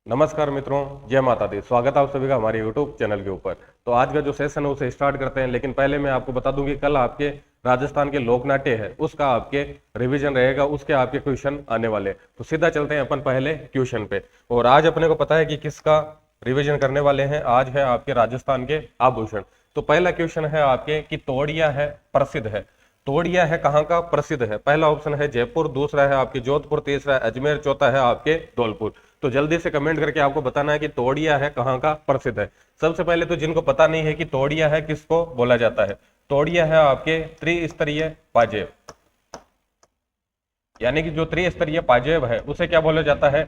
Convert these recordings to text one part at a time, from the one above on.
नमस्कार मित्रों, जय माता दी। स्वागत है आप सभी का हमारे यूट्यूब चैनल के ऊपर। तो आज का जो सेशन है उसे स्टार्ट करते हैं, लेकिन पहले मैं आपको बता दूं कि कल आपके राजस्थान के लोकनाट्य है उसका आपके रिवीजन रहेगा, उसके आपके क्वेश्चन आने वाले। तो सीधा चलते हैं अपन पहले क्वेश्चन पे। और आज अपने को पता है कि किसका रिवीजन करने वाले हैं। आज है आपके राजस्थान के आभूषण। तो पहला क्वेश्चन है आपके कि तोड़िया है प्रसिद्ध है। तोड़िया है कहाँ का प्रसिद्ध है? पहला ऑप्शन है जयपुर, दूसरा है आपके जोधपुर, तीसरा है अजमेर, चौथा है आपके धौलपुर। तो जल्दी से कमेंट करके आपको बताना है कि तोड़िया है कहाँ का प्रसिद्ध है। सबसे पहले तो जिनको पता नहीं है कि तोड़िया है किसको बोला जाता है, तोड़िया है आपके त्रिस्तरीय पाजेब। यानी कि जो त्रिस्तरीय पाजेब है उसे क्या बोला जाता है?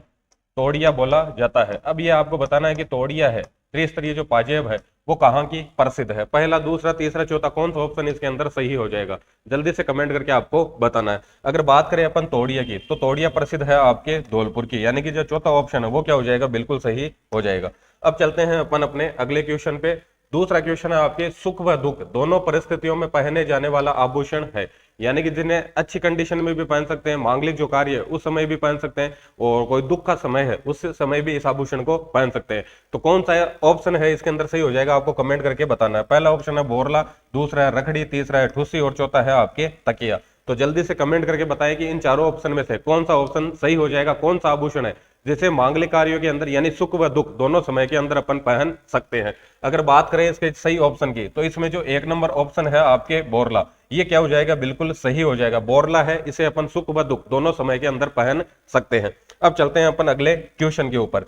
तोड़िया बोला जाता है। अब ये आपको बताना है कि तोड़िया है त्रिस्तरीय जो पाजेब है वो कहाँ की प्रसिद्ध है। पहला, दूसरा, तीसरा, चौथा कौन सा ऑप्शन इसके अंदर सही हो जाएगा? जल्दी से कमेंट करके आपको बताना है। अगर बात करें अपन तोड़िया की, तो तोड़िया प्रसिद्ध है आपके धौलपुर की, यानी कि जो चौथा ऑप्शन है वो क्या हो जाएगा? बिल्कुल सही हो जाएगा। अब चलते हैं अपन अपने अगले क्वेश्चन पे। दूसरा क्वेश्चन है आपके सुख व दुख दोनों परिस्थितियों में पहने जाने वाला आभूषण है। यानी कि जिन्हें अच्छी कंडीशन में भी पहन सकते हैं, मांगलिक जो कार्य है उस समय भी पहन सकते हैं, और कोई दुख का समय है उस समय भी इस आभूषण को पहन सकते हैं। तो कौन सा ऑप्शन है इसके अंदर सही हो जाएगा? आपको कमेंट करके बताना है। पहला ऑप्शन है बोरला, दूसरा है रखड़ी, तीसरा है ठुसी और चौथा है आपके तकिया। तो जल्दी से कमेंट करके बताएं कि इन चारों ऑप्शन में से कौन सा ऑप्शन सही हो जाएगा, कौन सा आभूषण है जिसे मांगलिक कार्यों के अंदर यानी सुख व दुख दोनों समय के अंदर अपन पहन सकते हैं। अगर बात करें इसके सही ऑप्शन की, तो इसमें जो एक नंबर ऑप्शन है आपके बोरला, ये क्या हो जाएगा? बिल्कुल सही हो जाएगा। बोरला है, इसे अपन सुख व दुख दोनों समय के अंदर पहन सकते हैं। अब चलते हैं अपन अगले क्वेश्चन के ऊपर।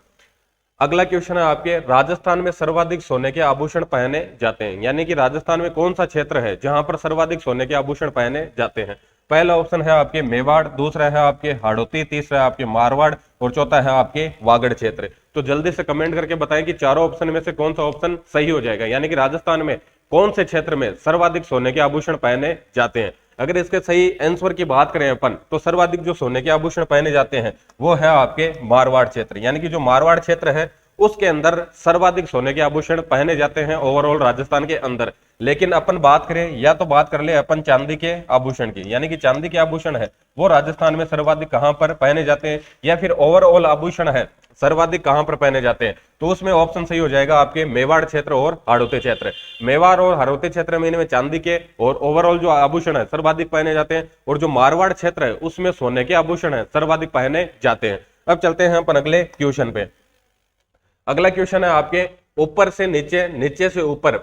अगला क्वेश्चन है आपके राजस्थान में सर्वाधिक सोने के आभूषण पहने जाते हैं। यानी कि राजस्थान में कौन सा क्षेत्र है जहां पर सर्वाधिक सोने के आभूषण पहने जाते हैं? पहला ऑप्शन है आपके मेवाड़, दूसरा है आपके हाड़ौती, तीसरा है आपके मारवाड़ और चौथा है आपके वागड़ क्षेत्र। तो जल्दी से कमेंट करके बताएं कि चारों ऑप्शन में से कौन सा ऑप्शन सही हो जाएगा, यानी कि राजस्थान में कौन से क्षेत्र में सर्वाधिक सोने के आभूषण पहने जाते हैं। अगर इसके सही आंसर की बात करें अपन, तो सर्वाधिक जो सोने के आभूषण पहने जाते हैं वो है आपके मारवाड़ क्षेत्र। यानी कि जो मारवाड़ क्षेत्र है उसके अंदर सर्वाधिक सोने के आभूषण पहने जाते हैं ओवरऑल राजस्थान के अंदर। लेकिन अपन बात करें, या तो बात कर ले अपन चांदी के आभूषण की, यानी कि चांदी के आभूषण है वो राजस्थान में सर्वाधिक कहां पर पहने जाते हैं, या फिर ओवरऑल आभूषण है सर्वाधिक कहां पर पहने जाते हैं, तो उसमें ऑप्शन सही हो जाएगा आपके मेवाड़ क्षेत्र और हाड़ौती क्षेत्र। मेवाड़ और हाड़ौती क्षेत्र में इनमें चांदी के और ओवरऑल जो आभूषण है सर्वाधिक पहने जाते हैं, और जो मारवाड़ क्षेत्र है उसमें सोने के आभूषण है सर्वाधिक पहने जाते हैं। अब चलते हैं अपन अगले क्वेश्चन पे। अगला क्वेश्चन है आपके ऊपर से नीचे, नीचे से ऊपर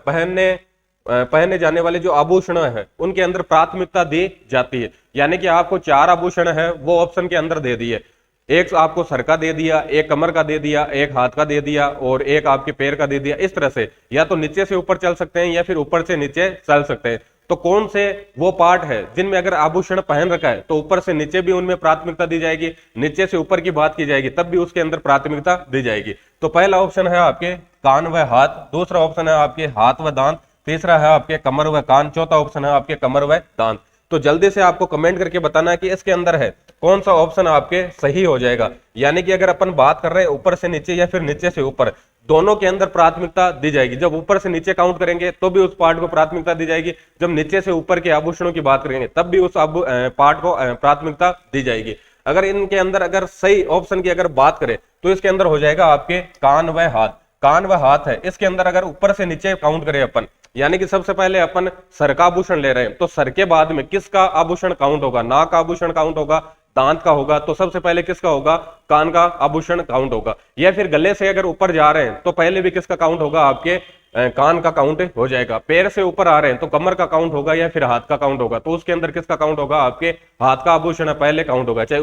पहने जाने वाले जो आभूषण है उनके अंदर प्राथमिकता दी जाती है। यानी कि आपको चार आभूषण है वो ऑप्शन के अंदर दे दिए। एक आपको सर का दे दिया, एक कमर का दे दिया, एक हाथ का दे दिया और एक आपके पैर का दे दिया। इस तरह से या तो नीचे से ऊपर चल सकते हैं या फिर ऊपर से नीचे चल सकते हैं। तो कौन से वो पार्ट है जिनमें अगर आभूषण पहन रखा है तो ऊपर से नीचे भी उनमें प्राथमिकता दी जाएगी, नीचे से ऊपर की बात की जाएगी तब भी उसके अंदर प्राथमिकता दी जाएगी। तो पहला ऑप्शन है आपके कान व हाथ, दूसरा ऑप्शन है आपके हाथ व दांत, तीसरा है आपके कमर व कान, चौथा ऑप्शन है आपके कमर व दांत। तो जल्दी से आपको कमेंट करके बताना है कि इसके अंदर है कौन सा ऑप्शन आपके सही हो जाएगा। यानी कि अगर अपन बात कर रहे हैं ऊपर से नीचे या फिर नीचे से ऊपर, दोनों के अंदर प्राथमिकता दी जाएगी। जब ऊपर से नीचे काउंट करेंगे तो भी उस पार्ट को प्राथमिकता दी जाएगी, जब नीचे से ऊपर के आभूषणों की बात करेंगे तब भी उस पार्ट को प्राथमिकता दी जाएगी। अगर इनके अंदर अगर सही ऑप्शन की अगर बात करें तो इसके अंदर हो जाएगा आपके कान व हाथ। कान व हाथ है, इसके अंदर अगर ऊपर से नीचे काउंट करें अपन, यानी कि सबसे पहले अपन सर का आभूषण ले रहे हैं तो सर के बाद में किसका आभूषण काउंट होगा? नाक का आभूषण काउंट होगा, दांत का होगा, तो सबसे पहले किसका होगा? कान का आभूषण काउंट होगा। या फिर गले से अगर ऊपर जा रहे हैं तो पहले भी किसका काउंट होगा? आपके कान का काउंट हो जाएगा। पैर से ऊपर आ रहे हैं तो कमर का काउंट होगा या फिर हाथ का काउंट होगा, तो उसके अंदर किसका काउंट होगा? आपके हाथ का आभूषण है पहले काउंट होगा, चाहे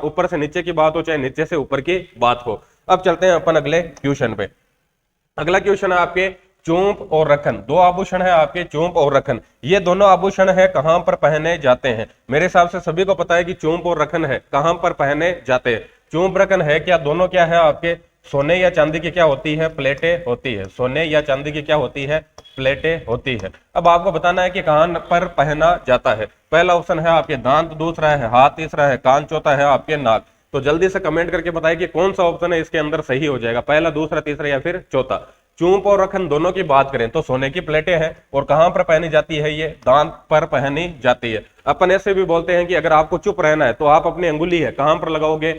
ऊपर से नीचे की बात हो चाहे नीचे से ऊपर की बात हो। अब चलते हैं अपन अगले क्वेश्चन पे। अगला क्वेश्चन है आपके चोंप और रखन। दो आभूषण है आपके चोंप और रखन, ये दोनों आभूषण है कहां पर पहने जाते हैं? मेरे हिसाब से सभी को पता है कि चोंप और रखन है कहां पर पहने जाते हैं। चोंप रखन है क्या दोनों क्या है आपके सोने या चांदी की क्या होती है? प्लेटें होती है। सोने या चांदी की क्या होती है? प्लेटें होती है। अब आपको बताना है कि कहां पर पहना जाता है। पहला ऑप्शन है आपके दांत, दूसरा है हाथ, तीसरा है कान, चौथा है आपके नाक। तो जल्दी से कमेंट करके बताइए कि कौन सा ऑप्शन है इसके अंदर सही हो जाएगा, पहला, दूसरा, तीसरा या फिर चौथा। चूंप और रखन दोनों की बात करें तो सोने की प्लेटें हैं, और कहां पर पहनी जाती है? ये दांत पर पहनी जाती है। अपन ऐसे भी बोलते हैं कि अगर आपको चुप रहना है तो आप अपनी अंगुली है कहां पर लगाओगे?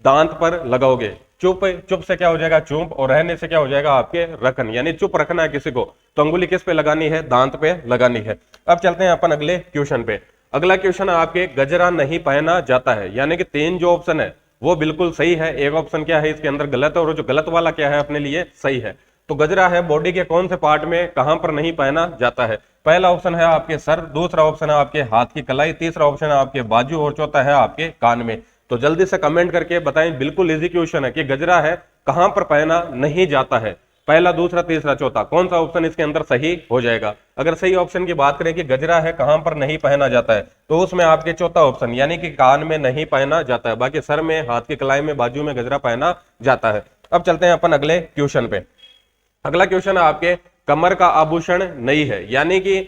दांत पर लगाओगे। चुप, चुप से क्या हो जाएगा चुप, और रहने से क्या हो जाएगा आपके रखन, यानी चुप रखना है किसी को तो अंगुली किस पे लगानी है, दांत पे लगानी है। अब चलते हैं अपन अगले क्वेश्चन पे। अगला क्वेश्चन है आपके गजरा नहीं पहना जाता है, यानी कि तीन जो ऑप्शन है वो बिल्कुल सही है, एक ऑप्शन क्या है इसके अंदर गलत है और जो गलत वाला क्या है अपने लिए सही है। तो गजरा है बॉडी के कौन से पार्ट में कहां पर नहीं पहना जाता है। पहला ऑप्शन है आपके सर, दूसरा ऑप्शन है आपके हाथ की कलाई, तीसरा ऑप्शन है आपके बाजू और चौथा है आपके कान में। तो जल्दी से कमेंट करके बताएं, बिल्कुल इजी क्वेश्चन है कि गजरा है कहां पर पहना नहीं जाता है। पहला, दूसरा, तीसरा, चौथा, कौन सा ऑप्शन इसके अंदर सही हो जाएगा। अगर सही ऑप्शन की बात करें कि गजरा है कहां पर नहीं पहना जाता है, तो उसमें आपके चौथा ऑप्शन यानी कि कान में नहीं पहना जाता है, बाकी सर में, हाथ की कलाई में, बाजू में गजरा पहना जाता है। अब चलते हैं अपन अगले क्वेश्चन पे। अगला क्वेश्चन है आपके कमर का आभूषण नहीं है, यानी कि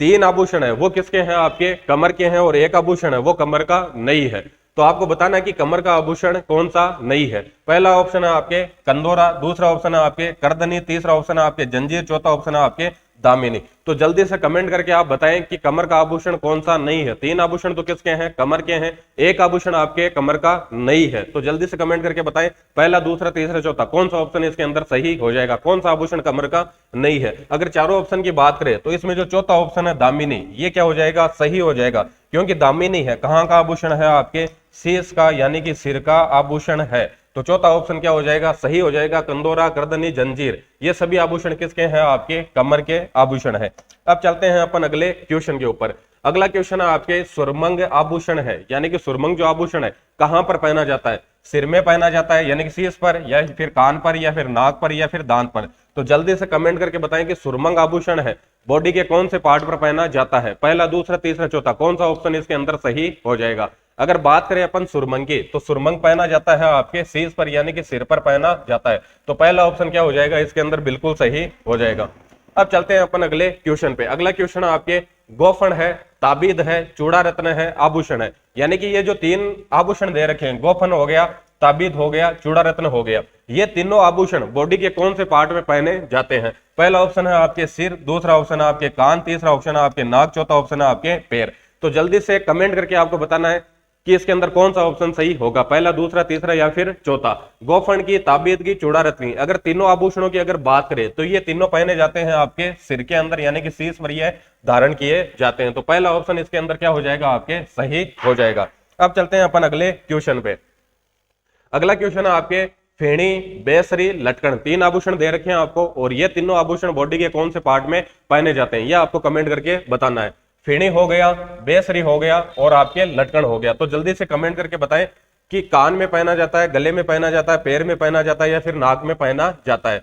तीन आभूषण है वो किसके हैं, आपके कमर के हैं, और एक आभूषण है वो कमर का नहीं है। तो आपको बताना है कि कमर का आभूषण कौन सा नहीं है। पहला ऑप्शन है आपके कंदोरा, दूसरा ऑप्शन है आपके करदनी, तीसरा ऑप्शन है आपके जंजीर, चौथा ऑप्शन है आपके दामिनी। तो जल्दी से कमेंट करके आप बताएं कि कमर का आभूषण कौन सा नहीं है। तीन आभूषण तो किसके हैं, कमर के हैं, एक आभूषण आपके कमर का नहीं है। तो जल्दी से कमेंट करके बताएं पहला, दूसरा, तीसरा, चौथा कौन सा ऑप्शन इसके अंदर सही हो जाएगा, कौन सा आभूषण कमर का नहीं है। अगर चारों ऑप्शन की बात करें तो इसमें जो चौथा ऑप्शन है दामिनी, ये क्या हो जाएगा, सही हो जाएगा, क्योंकि दामिनी है कहां का आभूषण है, आपके शीश का, यानी कि सिर का आभूषण है। तो चौथा ऑप्शन क्या हो जाएगा, सही हो जाएगा। कंदोरा, करदनी, जंजीर ये सभी आभूषण किसके हैं, आपके कमर के आभूषण है। अब चलते हैं अपन अगले क्वेश्चन के ऊपर। अगला क्वेश्चन है आपके सुरमंग आभूषण है, यानी कि सुरमंग जो आभूषण है कहां पर पहना जाता है, सिर में पहना जाता है यानी कि शीश पर, या फिर कान पर, या फिर नाक पर, या फिर दांत पर। तो जल्दी से कमेंट करके बताएं कि सुरमंग आभूषण है बॉडी के कौन से पार्ट पर पहना जाता है। पहला, दूसरा, तीसरा, चौथा कौन सा ऑप्शन इसके अंदर सही हो जाएगा। अगर बात करें अपन सुरमंग की, तो सुरमंग पहना जाता है आपके शीश पर, यानी कि सिर पर पहना जाता है। तो पहला ऑप्शन क्या हो जाएगा इसके अंदर, बिल्कुल सही हो जाएगा। अब चलते हैं अपन अगले क्वेश्चन पे। अगला क्वेश्चन आपके गोफन है, ताबीद है, चूड़ा रत्न है, आभूषण है, यानी कि ये जो तीन आभूषण दे रखे हैं, गोफन हो गया, ताबीद हो गया, चूड़ा रत्न हो गया, ये तीनों आभूषण बॉडी के कौन से पार्ट में पहने जाते हैं। पहला ऑप्शन है आपके सिर, दूसरा ऑप्शन है आपके कान, तीसरा ऑप्शन है आपके नाक, चौथा ऑप्शन है आपके पैर। तो जल्दी से कमेंट करके आपको बताना है कि इसके अंदर कौन सा ऑप्शन सही होगा, पहला, दूसरा, तीसरा या फिर चौथा। गोफन की, ताबीद की, चूड़ा रत्न, अगर तीनों आभूषणों की अगर बात करें तो ये तीनों पहने जाते हैं आपके सिर के अंदर, यानी कि शीश पर ये धारण किए जाते हैं। तो पहला ऑप्शन इसके अंदर क्या हो जाएगा, आपके सही हो जाएगा। अब चलते हैं अपन अगले क्वेश्चन पे। अगला क्वेश्चन है आपके फेणी, बेसरी, लटकन, तीन आभूषण दे रखे हैं आपको, और ये तीनों आभूषण बॉडी के कौन से पार्ट में पहने जाते हैं, ये आपको कमेंट करके बताना है। फेणी हो गया, बेसरी हो गया और आपके लटकन हो गया। तो जल्दी से कमेंट करके बताएं कि कान में पहना जाता है, गले में पहना जाता है, पैर में पहना जाता है या फिर नाक में पहना जाता है।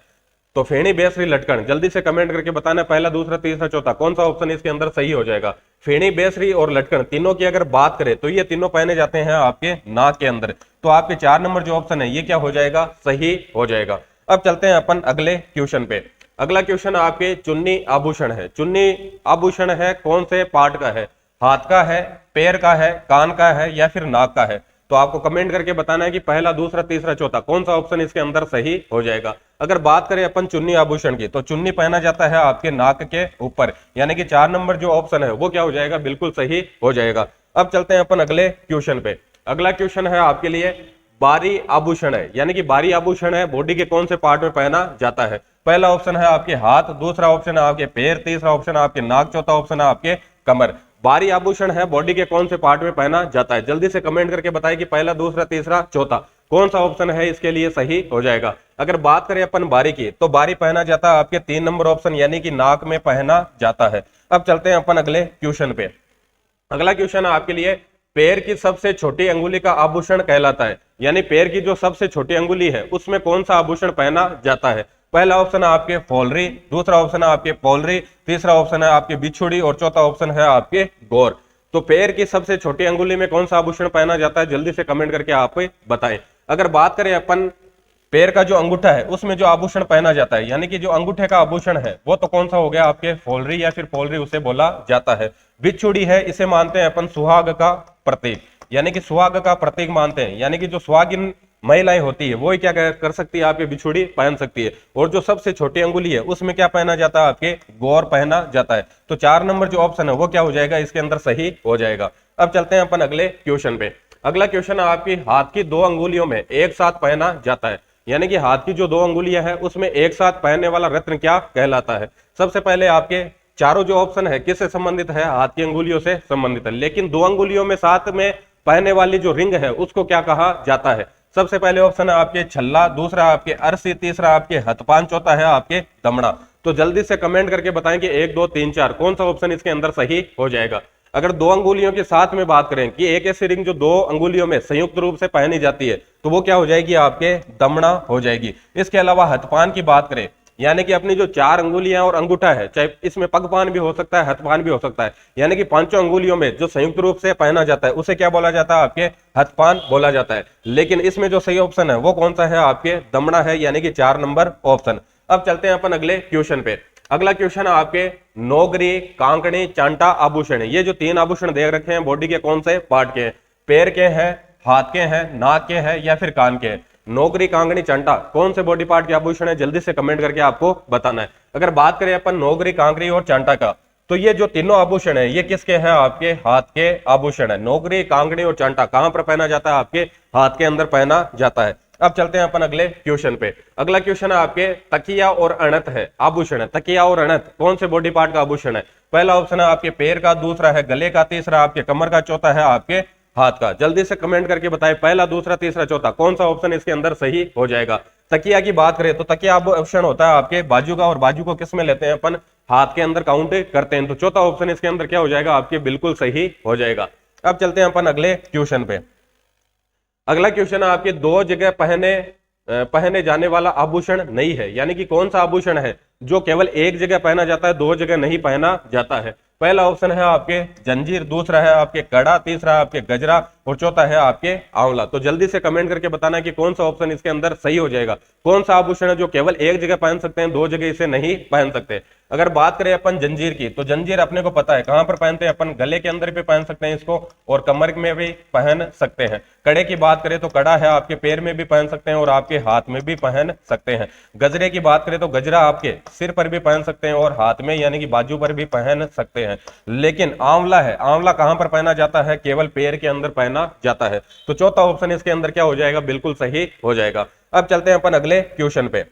तो फेणी, बेसरी, लटकन जल्दी से कमेंट करके बताना पहला, दूसरा, तीसरा, चौथा कौन सा ऑप्शन इसके अंदर सही हो जाएगा। फेणी, बेसरी और लटकन तीनों की अगर बात करें तो ये तीनों पहने जाते हैं आपके नाक के अंदर। तो आपके 4 नंबर जो ऑप्शन है ये क्या हो जाएगा, सही हो जाएगा। अब चलते हैं अपन अगले क्वेश्चन पे। अगला क्वेश्चन आपके चुन्नी आभूषण है। चुन्नी आभूषण है कौन से पार्ट का है, हाथ का है, पैर का है, कान का है या फिर नाक का है। तो आपको कमेंट करके बताना है कि पहला, दूसरा, तीसरा, चौथा कौन सा ऑप्शन इसके अंदर सही हो जाएगा। अगर बात करें अपन चुन्नी आभूषण की, तो चुन्नी पहना जाता है आपके नाक के ऊपर, यानी कि 4 नंबर जो ऑप्शन है वो क्या हो जाएगा, बिल्कुल सही हो जाएगा। अब चलते हैं अपन अगले क्वेश्चन पे। अगला क्वेश्चन है आपके लिए बारी आभूषण है, यानी कि बारी आभूषण है बॉडी के कौन से पार्ट में पहना जाता है। पहला ऑप्शन है आपके हाथ, दूसरा ऑप्शन है आपके पैर, तीसरा ऑप्शन है आपके नाक, चौथा ऑप्शन है आपके कमर। बारी आभूषण है बॉडी के कौन से पार्ट में पहना जाता है। जल्दी से कमेंट करके बताएं कि पहला, दूसरा, तीसरा, चौथा कौन सा ऑप्शन है इसके लिए सही हो जाएगा। अगर बात करें अपन बारी की, तो बारी पहना जाता है आपके 3 नंबर ऑप्शन, यानी कि नाक में पहना जाता है। अब चलते हैं अपन अगले क्वेश्चन पे। अगला क्वेश्चन है आपके लिए पैर की सबसे छोटी अंगुली का आभूषण कहलाता है, यानी पैर की जो सबसे छोटी अंगुली है उसमें कौन सा आभूषण पहना जाता है। पहला ऑप्शन है आपके फोलरी, दूसरा ऑप्शन है आपके पोलरी, तीसरा ऑप्शन है आपके बिछुड़ी और चौथा ऑप्शन है आपके गौर। तो पैर की सबसे छोटी अंगुली में कौन सा आभूषण पहना जाता है, जल्दी से कमेंट करके आप बताएं। अगर बात करें अपन पैर का जो अंगूठा है उसमें जो आभूषण पहना जाता है, यानी कि जो अंगूठे का आभूषण है वो तो कौन सा हो गया, आपके फोलरी या फिर पोलरी उसे बोला जाता है। बिछुड़ी है, इसे मानते हैं अपन सुहाग का प्रतीक, यानी कि सुहाग का प्रतीक मानते हैं, यानी कि जो सुहागिन महिलाएं होती है वो ही क्या कर सकती है, आपके बिछुड़ी पहन सकती है। और जो सबसे छोटी अंगुली है उसमें क्या पहना जाता है, आपके गौर पहना जाता है। तो 4 नंबर जो ऑप्शन है वो क्या हो जाएगा, इसके अंदर सही हो जाएगा। अब चलते हैं अपन अगले क्वेश्चन पे। अगला क्वेश्चन है आपकी हाथ की दो अंगुलियों में एक साथ पहना जाता है, यानी कि हाथ की जो दो अंगुलियां हैं उसमें एक साथ पहनने वाला रत्न क्या कहलाता है। सबसे पहले आपके चारों जो ऑप्शन है किससे संबंधित है, हाथ की अंगुलियों से संबंधित है, लेकिन दो अंगुलियों में साथ में पहनने वाली जो रिंग है उसको क्या कहा जाता है। सबसे पहले ऑप्शन है आपके छल्ला, दूसरा आपके अरसी, तीसरा आपके हथपान, चौथा है आपके दमड़ा। तो जल्दी से कमेंट करके बताएं कि 1 2 3 4 कौन सा ऑप्शन इसके अंदर सही हो जाएगा। अगर दो अंगुलियों के साथ में बात करें कि एक ऐसी रिंग जो दो अंगुलियों में संयुक्त रूप से पहनी जाती है तो वो क्या हो जाएगी, आपके दमड़ा हो जाएगी। इसके अलावा हथपान की बात करें, यानी कि अपनी जो चार अंगुलियां और अंगूठा है, चाहे इसमें पगपान भी हो सकता है, हथपान भी हो सकता है, यानी कि पांचों अंगुलियों में जो संयुक्त रूप से पहना जाता है उसे क्या बोला जाता है, आपके हथपान बोला जाता है। लेकिन इसमें जो सही ऑप्शन है वो कौन सा है, आपके दमड़ा है, यानी कि 4 नंबर ऑप्शन। अब चलते हैं अपन अगले क्वेश्चन पे। अगला क्वेश्चन है आपके नौगरी, कांकड़ी, चांटा आभूषण। ये जो 3 आभूषण देख रखे हैं बॉडी के कौन से पार्ट के हैं, पैर के हैं, हाथ के हैं, नाक के हैं या फिर कान के हैं। नौगरी, कांगड़ी, चांटा कौन से बॉडी पार्ट के आभूषण है, जल्दी से कमेंट करके आपको बताना है। अगर बात करें अपन नौगरी, कांगड़ी और चांटा का, तो ये जो तीनों आभूषण है ये किसके हैं, आपके हाथ के आभूषण है। नौगरी, कांगड़ी और चांटा कहां पर पहना जाता है, आपके हाथ के अंदर पहना जाता है। अब चलते हैं अपन अगले क्वेश्चन पे। अगला क्वेश्चन है आपके तकिया और अणत है आभूषण है। तकिया और अणत कौन से बॉडी पार्ट का आभूषण है। पहला ऑप्शन है आपके पैर का, दूसरा है गले का, तीसरा आपके कमर का, चौथा है आपके हाथ का। जल्दी से कमेंट करके बताएं पहला, दूसरा, तीसरा, चौथा कौन सा ऑप्शन इसके अंदर सही हो जाएगा। तकिया की बात करें तो तकिया आभूषण होता है आपके बाजू का, और बाजू को किस में लेते हैं अपन, हाथ के अंदर काउंट करते हैं। तो चौथा ऑप्शन इसके अंदर क्या हो जाएगा, आपके बिल्कुल सही हो जाएगा। अब चलते हैं अपन अगले क्वेश्चन पे। अगला क्वेश्चन है आपके दो जगह पहने जाने वाला आभूषण नहीं है, यानी कि कौन सा आभूषण है जो केवल एक जगह पहना जाता है, दो जगह नहीं पहना जाता है। पहला ऑप्शन है आपके जंजीर, दूसरा है आपके कड़ा, तीसरा है आपके गजरा और चौथा है आपके आंवला। तो जल्दी से कमेंट करके बताना कि कौन सा ऑप्शन इसके अंदर सही हो जाएगा। कौन सा आभूषण है जो केवल एक जगह पहन सकते हैं, दो जगह इसे नहीं पहन सकते। अगर बात करें अपन जंजीर की, तो जंजीर अपने को पता है कहां पर पहनते हैं अपन, गले के अंदर भी पहन सकते हैं इसको और कमर में भी पहन सकते हैं। कड़े की बात करें तो कड़ा है आपके पैर में भी पहन सकते हैं और आपके हाथ में भी पहन सकते हैं। गजरे की बात करें तो गजरा आपके सिर पर भी पहन सकते हैं और हाथ में यानी कि बाजू पर भी पहन सकते हैं। लेकिन आंवला है, आंवला कहां पर पहना जाता है, केवल पैर के अंदर पहना जाता है। तो चौथा ऑप्शन इसके अंदर क्या हो जाएगा, बिल्कुल सही हो जाएगा। अब चलते हैं अपन अगले क्वेश्चन पे।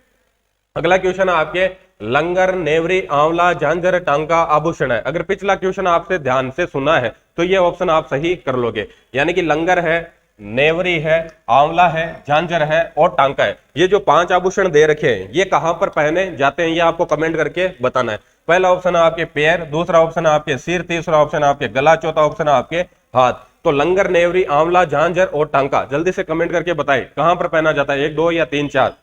अगला क्वेश्चन है आपके लंगर, नेवरी, आंवला, झांझर, टांका आभूषण है। अगर पिछला क्वेश्चन आपसे ध्यान से सुना है तो ये ऑप्शन आप सही कर लोगे, यानी कि लंगर है, नेवरी है, आंवला है, झांझर है और टांका है। ये जो 5 आभूषण दे रखे हैं ये कहां पर पहने जाते हैं, ये आपको कमेंट करके बताना है। पहला ऑप्शन है आपके पैर, दूसरा ऑप्शन है आपके सिर, तीसरा ऑप्शन है आपके गला, चौथा ऑप्शन है आपके हाथ। तो लंगर, नेवरी, आंवला, झांझर और टांका जल्दी से कमेंट करके बताएं कहां पर पहना जाता है, 1 2 या 3 4।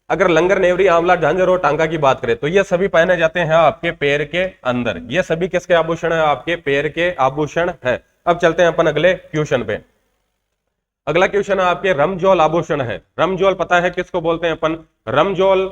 अगर लंगर, नेवरी, आंवला, झांझर और टांका की बात करें तो ये सभी पहने जाते हैं आपके पैर के अंदर। ये सभी किसके आभूषण है, आपके पैर के आभूषण है। अब चलते हैं अपन अगले क्वेश्चन पे। अगला क्वेश्चन है आपके रमजोल आभूषण है। रमजोल पता है किसको बोलते हैं अपन, रमजोल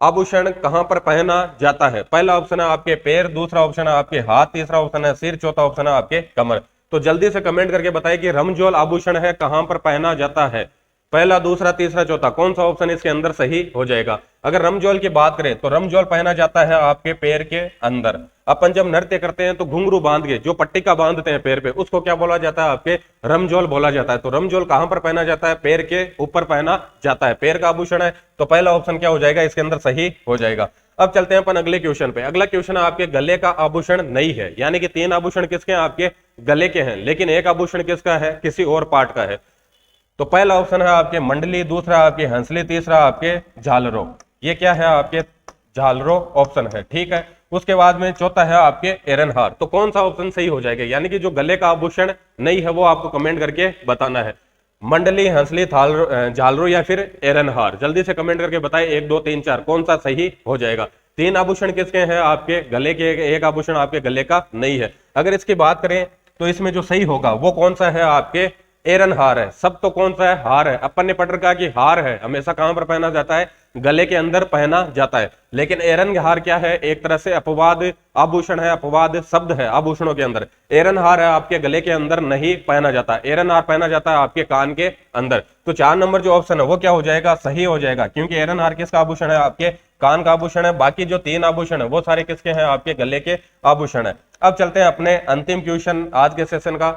आभूषण कहां पर पहना जाता है। पहला ऑप्शन है आपके पैर, दूसरा ऑप्शन है आपके हाथ, तीसरा ऑप्शन है सिर, चौथा ऑप्शन है आपके कमर। तो जल्दी से कमेंट करके बताएं कि रमजोल आभूषण है कहां पर पहना जाता है। पहला, दूसरा, तीसरा, चौथा कौन सा ऑप्शन इसके अंदर सही हो जाएगा। अगर रमजोल की बात करें तो रमजोल पहना जाता है आपके पैर के अंदर। अपन जब नृत्य करते हैं तो घुंघरू बांध के जो पट्टिका बांधते हैं पैर पे उसको क्या बोला जाता है, आपके रमजोल बोला जाता है। तो रमजोल कहां पर पहना जाता है, पैर के ऊपर पहना जाता है, पैर का आभूषण है। तो पहला ऑप्शन क्या हो जाएगा, इसके अंदर सही हो जाएगा। अब चलते हैं अपन अगले क्वेश्चन पे। अगला क्वेश्चन आपके गले का आभूषण नहीं है, यानी कि 3 आभूषण किसके हैं, आपके गले के हैं, लेकिन एक आभूषण किसका है, किसी और पार्ट का है। तो पहला ऑप्शन है आपके मंडली, दूसरा आपके हंसली, तीसरा आपके झालरों। ये क्या है, आपके झालरों ऑप्शन है, ठीक है। उसके बाद में चौथा है आपके एरनहार। तो कौन सा ऑप्शन सही हो जाएगा, यानी कि जो गले का आभूषण नहीं है वो आपको कमेंट करके बताना है। मंडली, हंसली, झालरों या फिर एरनहार, जल्दी से कमेंट करके बताएं 1 2 3 4 कौन सा सही हो जाएगा। 3 आभूषण किसके हैं, आपके गले के, एक आभूषण आपके गले का नहीं है। अगर इसकी बात करें तो इसमें जो सही होगा वो कौन सा है, आपके एरन हार है। सब तो कौन सा है, हार है। अपन ने पढ़ रखा कि हार है हमेशा कहां पर पहना जाता है, गले के अंदर पहना जाता है। लेकिन एरन हार क्या है, एक तरह से अपवाद आभूषण है, अपवाद शब्द है आभूषणों के अंदर। एरन हार है आपके गले के अंदर नहीं पहना जाता, एरन हार पहना जाता है आपके कान के अंदर। तो 4 नंबर जो ऑप्शन है वो क्या हो जाएगा, सही हो जाएगा, क्योंकि एरन हार किसका आभूषण है, आपके कान का आभूषण है। बाकी जो 3 आभूषण है वो सारे किसके हैं, आपके गले के आभूषण है। अब चलते हैं अपने अंतिम क्वेश्चन आज के सेशन का।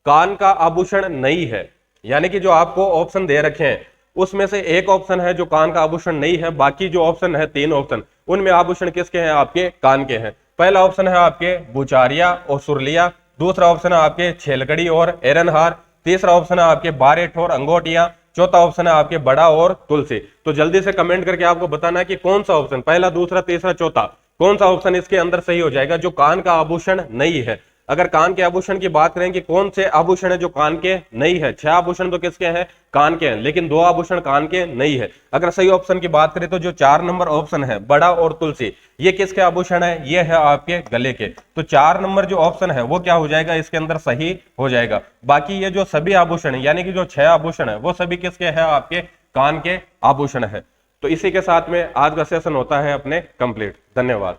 कान का आभूषण नहीं है, यानी कि जो आपको ऑप्शन दे रखे हैं उसमें से एक ऑप्शन है जो कान का आभूषण नहीं है, बाकी जो ऑप्शन है 3 ऑप्शन उनमें आभूषण किसके हैं? आपके कान के हैं। पहला ऑप्शन है आपके बुचारिया और सुरलिया, दूसरा ऑप्शन है आपके छेलकड़ी और एरनहार, तीसरा ऑप्शन है आपके बारेठ और अंगोटिया, चौथा ऑप्शन है आपके बड़ा और तुलसी। तो जल्दी से कमेंट करके आपको बताना है कि कौन सा ऑप्शन, पहला, दूसरा, तीसरा, चौथा, कौन सा ऑप्शन इसके अंदर सही हो जाएगा जो कान का आभूषण नहीं है। अगर कान के आभूषण की बात करें कि कौन से आभूषण है जो कान के नहीं है, 6 आभूषण तो किसके हैं? कान के हैं, लेकिन 2 आभूषण कान के नहीं है। अगर सही ऑप्शन की बात करें तो जो 4 नंबर ऑप्शन है बड़ा और तुलसी, ये किसके आभूषण है? ये है आपके गले के। तो 4 नंबर जो ऑप्शन है वो क्या हो जाएगा? इसके अंदर सही हो जाएगा। बाकी ये जो सभी आभूषण है यानी कि जो 6 आभूषण है वो सभी किसके हैं? आपके कान के आभूषण है। तो इसी के साथ में आज का सेशन होता है अपने कंप्लीट। धन्यवाद।